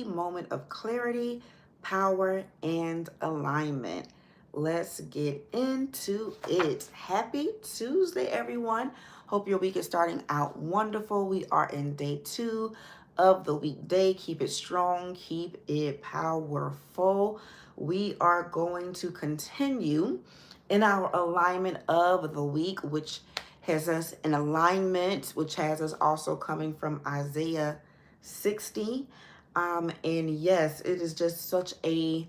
moment of clarity, power, and alignment. Let's get into it. Happy Tuesday, everyone. Hope your week is starting out wonderful. We are in day 2 of the weekday. Keep it strong, keep it powerful. We are going to continue in our alignment of the week, which has us in alignment, which has us also coming from Isaiah 60. And yes, it is just a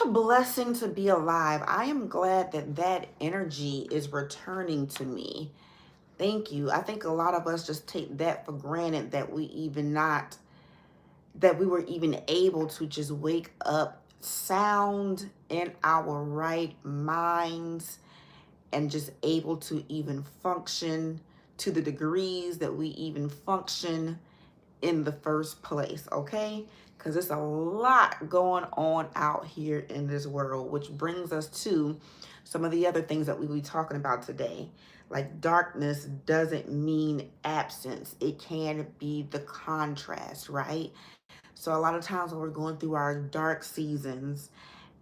blessing to be alive. I am glad that that energy is returning to me. Thank you. I think a lot of us just take that for granted, that we were even able to just wake up sound in our right minds and just able to even function to the degrees that we even function in the first place, okay? Because there's a lot going on out here in this world, which brings us to some of the other things that we'll be talking about today. Like, darkness doesn't mean absence. It can be the contrast, right? So a lot of times when we're going through our dark seasons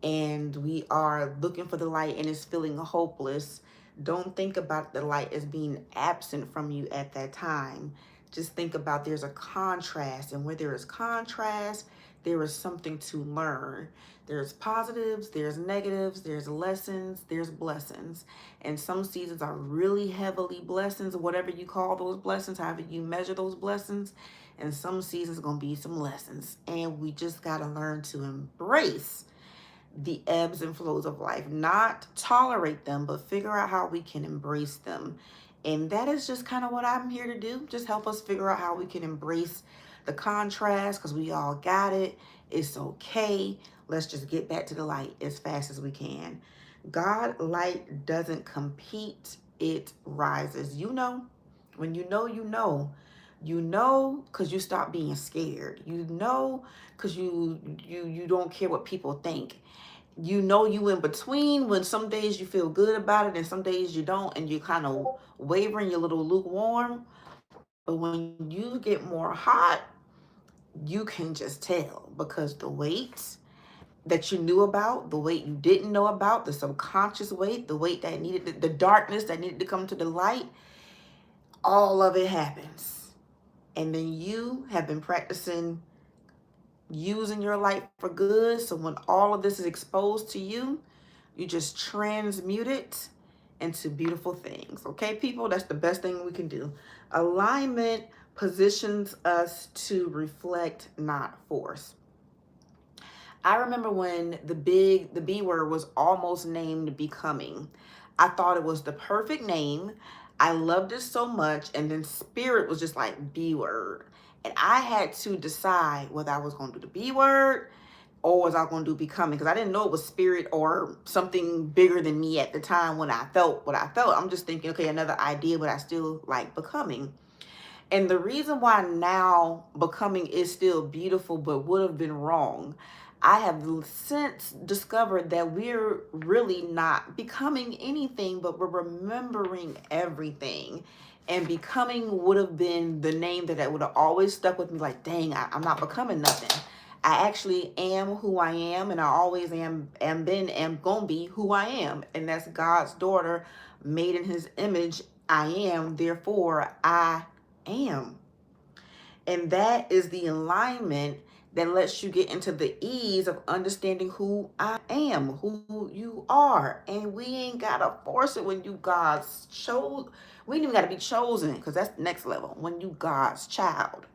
and we are looking for the light and it's feeling hopeless, don't think about the light as being absent from you at that time. Just think about there's a contrast, and where there is contrast, there is something to learn. There's positives, there's negatives, there's lessons, there's blessings. And some seasons are really heavily blessings, whatever you call those blessings, however you measure those blessings. And some seasons are going to be some lessons. And we just got to learn to embrace the ebbs and flows of life, not tolerate them, but figure out how we can embrace them. And that is just kind of what I'm here to do. Just help us figure out how we can embrace the contrast, because we all got it. It's okay. Let's just get back to the light as fast as we can. God light doesn't compete, it rises. You know, when you know, you know, because you stop being scared. You know, because you don't care what people think. You know, you in between, when some days you feel good about it and some days you don't, and you kind of wavering, you're a little lukewarm. But when you get more hot, you can just tell, because the weight that you knew about, the weight you didn't know about, the subconscious weight, the weight that needed, the darkness that needed to come to the light, all of it happens. And then you have been practicing using your light for good. So when all of this is exposed to you, you just transmute it into beautiful things. Okay, people, that's the best thing we can do. Alignment positions us to reflect, not force. I remember when the B word was almost named Becoming. I thought it was the perfect name. I loved it so much. And then Spirit was just like B word. And I had to decide whether I was going to do the B word or was I going to do Becoming, because I didn't know it was Spirit or something bigger than me at the time. When I felt what I felt, I'm just thinking, okay, another idea, but I still like Becoming. And the reason why now Becoming is still beautiful but would have been wrong, I have since discovered that we're really not becoming anything, but we're remembering everything. And Becoming would have been the name that would have always stuck with me, like, dang, I'm not becoming nothing. I actually am who I am, and I always am been, am gonna be who I am. And that's God's daughter, made in his image. I am, therefore I am. And that is the alignment that lets you get into the ease of understanding who I am, who you are. And we ain't gotta force it when you God's chose. We ain't even gotta be chosen, because that's the next level. When you God's child.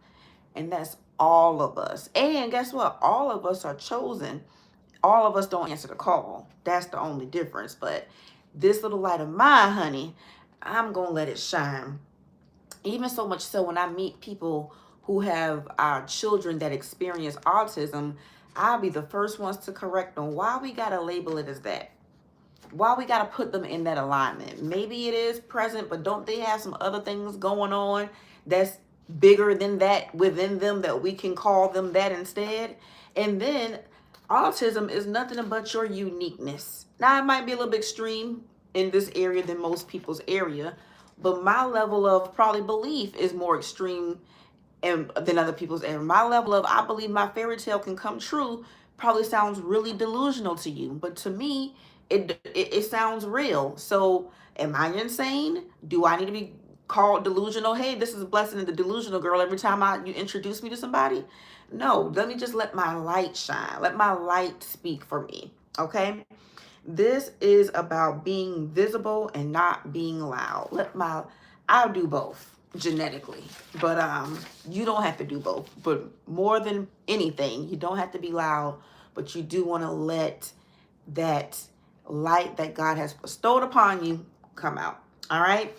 And that's all of us. And guess what? All of us are chosen. All of us don't answer the call. That's the only difference. But this little light of mine, honey, I'm gonna let it shine. Even so much so, when I meet people who have children that experience autism, I'll be the first ones to correct them. Why we gotta label it as that? Why we gotta put them in that alignment? Maybe it is present, but don't they have some other things going on that's bigger than that within them, that we can call them that instead? And then autism is nothing but your uniqueness. Now, it might be a little bit extreme in this area than most people's area, but my level of probably belief is more extreme and then other people's. And my level of I believe my fairy tale can come true probably sounds really delusional to you, but to me, it sounds real. So, am I insane? Do I need to be called delusional? Hey, this is Blessing the delusional girl. Every time you introduce me to somebody, no. Let me just let my light shine. Let my light speak for me. Okay. This is about being visible and not being loud. I'll do both genetically, but you don't have to do both. But more than anything, you don't have to be loud, but you do want to let that light that God has bestowed upon you come out. All right.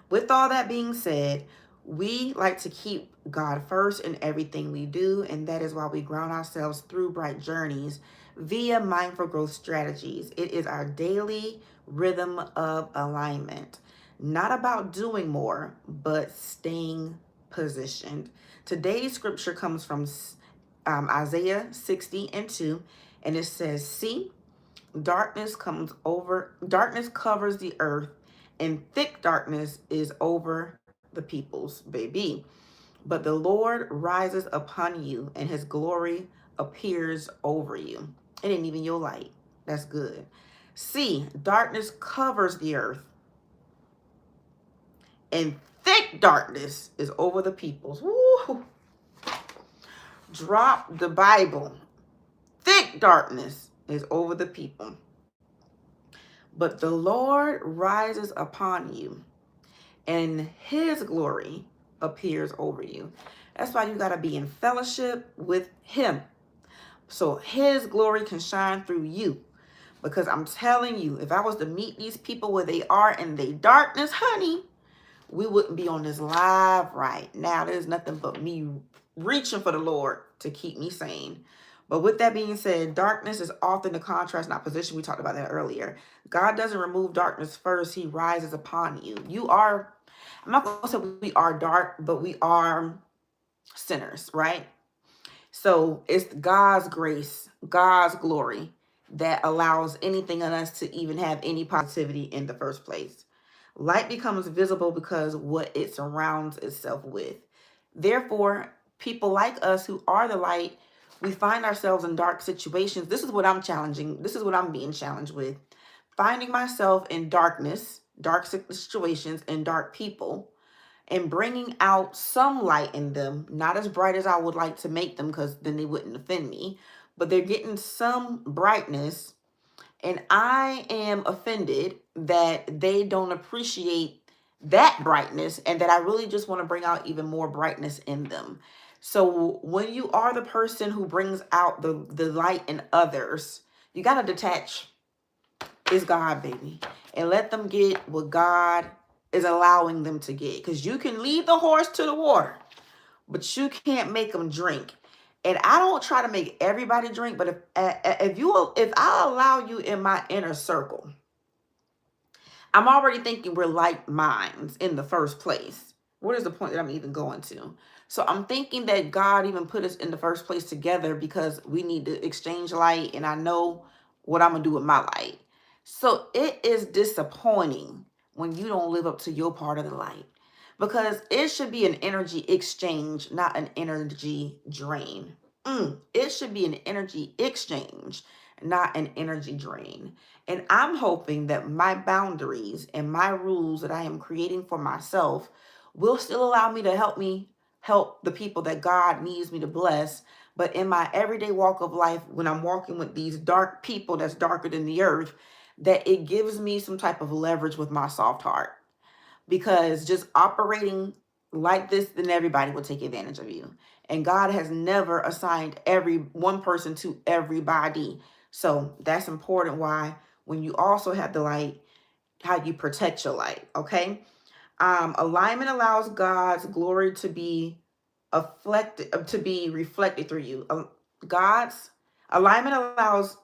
With all that being said, we like to keep God first in everything we do, and that is why we ground ourselves through bright journeys via mindful growth strategies. It is our daily rhythm of alignment, not about doing more, but staying positioned. Today's scripture comes from Isaiah 60:2, and it says, "See, darkness covers the earth, and thick darkness is over the peoples, baby. But the Lord rises upon you, and his glory appears over you." It ain't even your light. That's good. See, darkness covers the earth, and thick darkness is over the peoples. Woo! Drop the Bible. Thick darkness is over the people. But the Lord rises upon you, and his glory appears over you. That's why you got to be in fellowship with him, so his glory can shine through you. Because I'm telling you, if I was to meet these people where they are in their darkness, honey, we wouldn't be on this live right now. There's nothing but me reaching for the Lord to keep me sane. But with that being said, darkness is often the contrast, not position. We talked about that earlier. God doesn't remove darkness first. He rises upon you. I'm not going to say we are dark, but we are sinners, right? So it's God's grace, God's glory that allows anything in us to even have any positivity in the first place. Light becomes visible because what it surrounds itself with. Therefore, people like us who are the light, we find ourselves in dark situations. This is what I'm challenging. This is what I'm being challenged with. Finding myself in darkness, dark situations, and dark people, and bringing out some light in them, not as bright as I would like to make them, because then they wouldn't offend me, but they're getting some brightness, and I am offended that they don't appreciate that brightness, and that I really just want to bring out even more brightness in them. So when you are the person who brings out the light in others, you got to detach. It's God, baby, and let them get what God is allowing them to get. Because you can lead the horse to the water, but you can't make them drink. And I don't try to make everybody drink, but if I allow you in my inner circle, I'm already thinking we're like minds in the first place. What is the point that I'm even going to? So I'm thinking that God even put us in the first place together because we need to exchange light, and I know what I'm going to do with my light. So it is disappointing when you don't live up to your part of the light, because it should be an energy exchange, not an energy drain. It should be an energy exchange, not an energy drain. And I'm hoping that my boundaries and my rules that I am creating for myself will still allow me help the people that God needs me to bless. But in my everyday walk of life, when I'm walking with these dark people that's darker than the earth, that it gives me some type of leverage with my soft heart. Because just operating like this, then everybody will take advantage of you. And God has never assigned every one person to everybody. So that's important why when you also have the light, how you protect your light, okay? Alignment allows God's glory to be reflected through you. God's alignment allows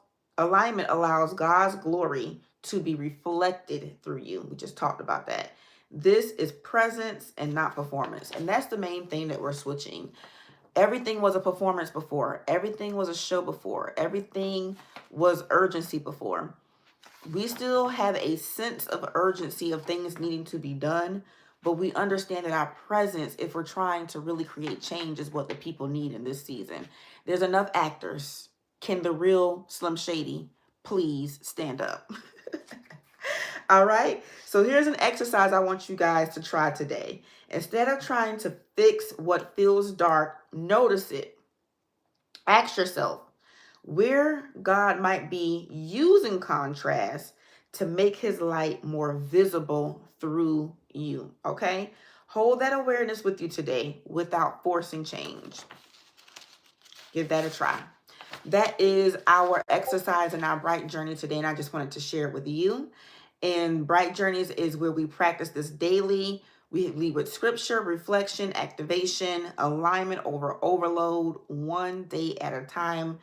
God's glory to be reflected through you. We just talked about that. This is presence and not performance. And that's the main thing that we're switching. Everything was a performance before. Everything was a show before. Everything was urgency before. We still have a sense of urgency of things needing to be done, but we understand that our presence, if we're trying to really create change, is what the people need in this season. There's enough actors. Can the real Slim Shady please stand up? All right. So here's an exercise I want you guys to try today. Instead of trying to fix what feels dark, notice it. Ask yourself where God might be using contrast to make his light more visible through you. Okay. Hold that awareness with you today without forcing change. Give that a try. That is our exercise in our Bright Journey today, and I just wanted to share it with you. And Bright Journeys is where we practice this daily. We lead with scripture, reflection, activation, alignment over overload, one day at a time.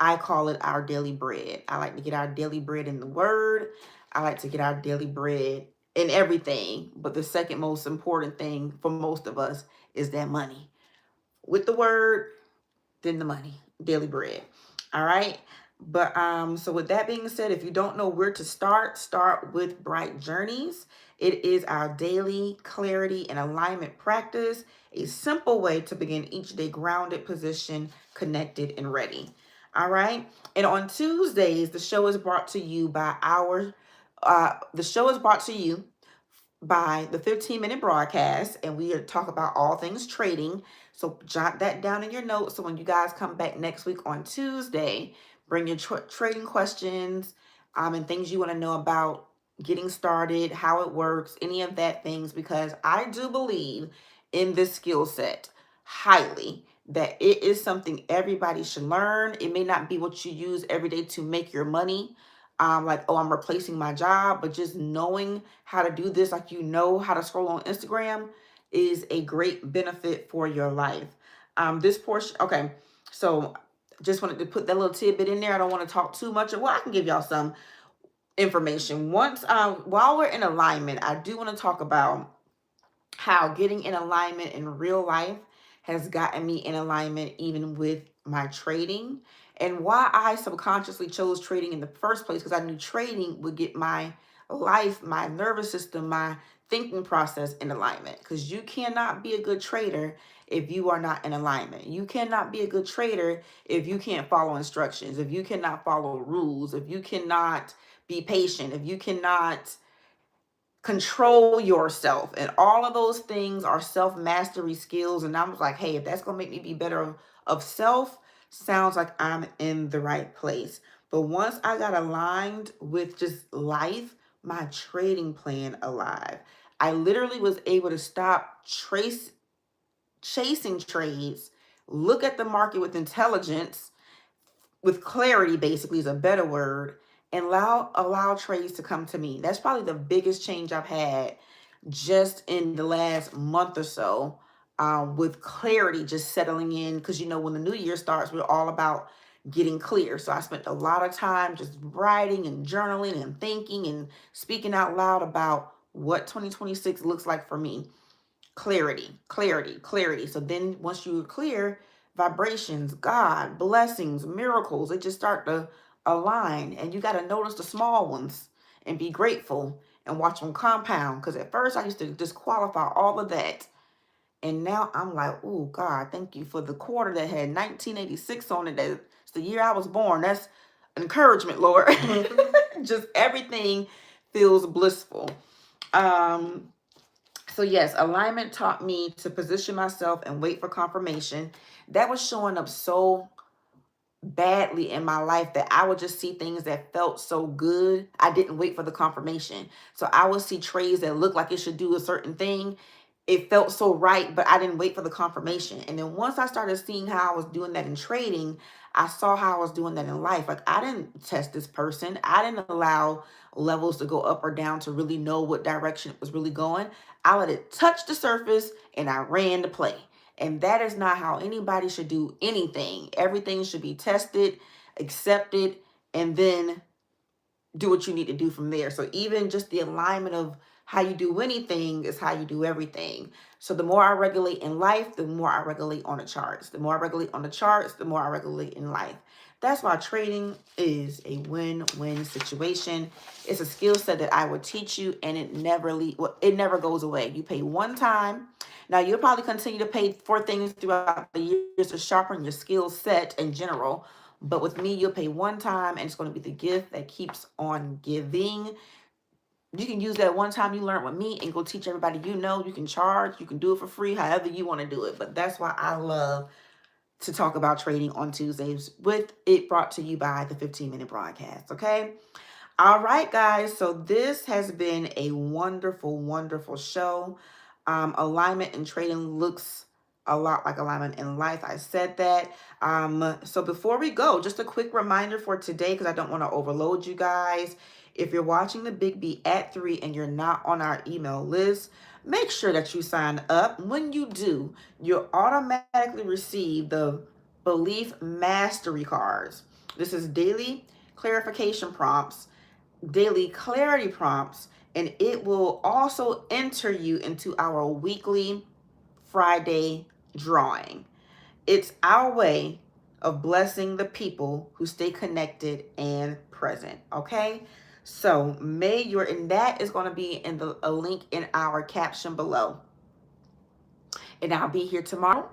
I call it our daily bread. I like to get our daily bread in the word. I like to get our daily bread in everything. But the second most important thing for most of us is that money. With the word, then the money, daily bread. All right. But so with that being said, if you don't know where to start with Bright Journeys. It is our daily clarity and alignment practice, a simple way to begin each day grounded, positioned, connected, and ready. All right. And on Tuesdays, the show is brought to you by the 15-minute broadcast, and we talk about all things trading. So jot that down in your notes. So when you guys come back next week on Tuesday, bring your trading questions and things you want to know about getting started, how it works, any of that things, because I do believe in this skill set highly, that it is something everybody should learn. It may not be what you use every day to make your money, like, oh, I'm replacing my job, but just knowing how to do this, like, you know how to scroll on Instagram, is a great benefit for your life. This portion, okay, so just wanted to put that little tidbit in there. I don't want to talk too much. Well, I can give y'all some information. Once, while we're in alignment, I do want to talk about how getting in alignment in real life has gotten me in alignment even with my trading, and why I subconsciously chose trading in the first place, because I knew trading would get my life, my nervous system, my thinking process in alignment. Because you cannot be a good trader if you are not in alignment. You cannot be a good trader if you can't follow instructions, if you cannot follow rules, if you cannot be patient, if you cannot control yourself. And all of those things are self-mastery skills. And I was like, hey, if that's going to make me be better of self, sounds like I'm in the right place. But once I got aligned with just life, my trading plan alive, I literally was able to stop chasing trades, look at the market with intelligence, with clarity, basically, is a better word, and allow trades to come to me. That's probably the biggest change I've had just in the last month or so, with clarity just settling in. Because, you know, when the new year starts, we're all about getting clear. So I spent a lot of time just writing and journaling and thinking and speaking out loud about what 2026 looks like for me. Clarity, clarity, clarity. So then once you're clear, vibrations, God, blessings, miracles, they just start to align. And you got to notice the small ones and be grateful and watch them compound. Because at first I used to disqualify all of that. And now I'm like, oh, God, thank you for the quarter that had 1986 on it. That's the year I was born. That's encouragement, Lord. Just everything feels blissful. So yes, alignment taught me to position myself and wait for confirmation. That was showing up so badly in my life that I would just see things that felt so good. I didn't wait for the confirmation. So I would see trades that looked like it should do a certain thing. It felt so right, but I didn't wait for the confirmation. And then once I started seeing how I was doing that in trading, I saw how I was doing that in life. Like, I didn't test this person. I didn't allow levels to go up or down to really know what direction it was really going. I let it touch the surface and I ran the play. And that is not how anybody should do anything. Everything should be tested, accepted, and then do what you need to do from there. So even just the alignment of how you do anything is how you do everything. So the more I regulate in life, the more I regulate on the charts. The more I regulate on the charts, the more I regulate in life. That's why trading is a win-win situation. It's a skill set that I will teach you, and it never goes away. You pay one time. Now, you'll probably continue to pay for things throughout the years to sharpen your skill set in general. But with me, you'll pay one time, and it's going to be the gift that keeps on giving. You can use that one time you learned with me and go teach everybody you know. You can charge. You can do it for free, however you want to do it. But that's why I love to talk about trading on Tuesdays, with it brought to you by the 15-minute broadcast, okay? All right, guys. So this has been a wonderful, wonderful show. Alignment in trading looks a lot like alignment in life. I said that. So before we go, just a quick reminder for today, because I don't want to overload you guys. If you're watching the Big B at 3 and you're not on our email list, make sure that you sign up. When you do, you'll automatically receive the Belief Mastery cards. This is daily clarification prompts, daily clarity prompts, and it will also enter you into our weekly Friday drawing. It's our way of blessing the people who stay connected and present, okay? So and that is going to be in a link in our caption below. And I'll be here tomorrow.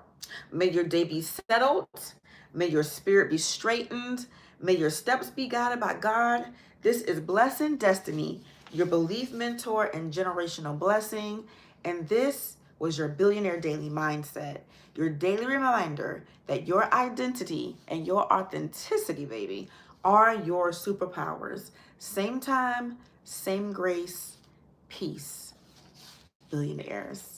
May your day be settled. May your spirit be straightened. May your steps be guided by God. This is Blessin Destiny, your belief mentor and generational blessing. And this was your Billionaire Daily Mindset, your daily reminder that your identity and your authenticity, baby, are your superpowers. Same time, same grace, peace, billionaires.